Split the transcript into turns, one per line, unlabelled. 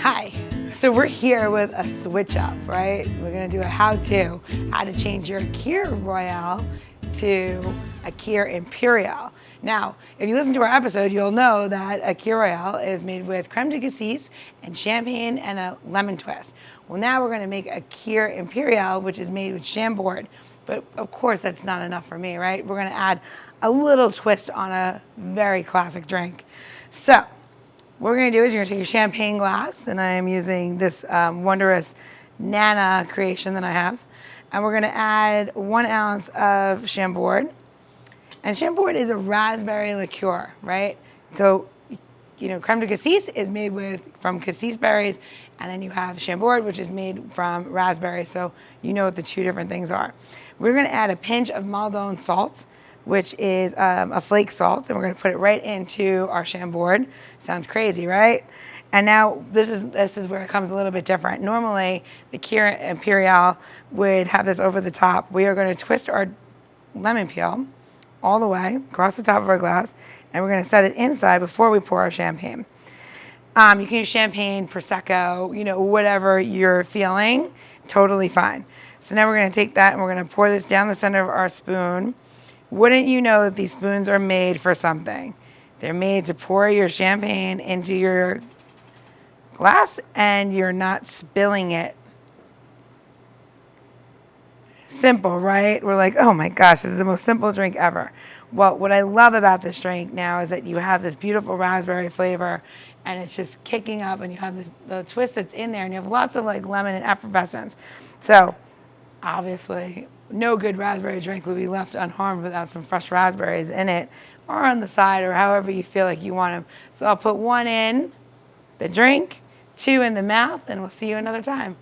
Hi, so we're here with a switch up, right? We're gonna do a how-to, how to change your Kir Royale to a Kir Imperial. Now, if you listen to our episode, you'll know that a Kir Royale is made with creme de cassis and champagne and a lemon twist. Well, now we're gonna make a Kir Imperial, which is made with Chambord. But of course, that's not enough for me, right? We're gonna add a little twist on a very classic drink. So, what we're gonna do is you're gonna take your champagne glass, and I am using this wondrous Nana creation that I have. And we're gonna add 1 ounce of Chambord. And Chambord is a raspberry liqueur, right? So, you know, creme de cassis is made from cassis berries, and then you have Chambord, which is made from raspberry. So you know what the two different things are. We're gonna add a pinch of Maldon salt, which is a flake salt, and we're gonna put it right into our Chambord. Sounds crazy, right? And now this is where it comes a little bit different. Normally, the Kir Imperial would have this over the top. We are gonna twist our lemon peel all the way across the top of our glass, and we're gonna set it inside before we pour our champagne. You can use champagne, Prosecco, you know, whatever you're feeling, totally fine. So now we're gonna take that and we're gonna pour this down the center of our spoon. Wouldn't you know that these spoons are made for something? They're made to pour your champagne into your glass and you're not spilling it. Simple, right? We're like, oh my gosh, this is the most simple drink ever. Well, what I love about this drink now is that you have this beautiful raspberry flavor and it's just kicking up, and you have the twist that's in there, and you have lots of like lemon and effervescence. So obviously, no good raspberry drink would be left unharmed without some fresh raspberries in it, or on the side, or however you feel like you want them. So I'll put 1 in the drink, 2 in the mouth, and we'll see you another time.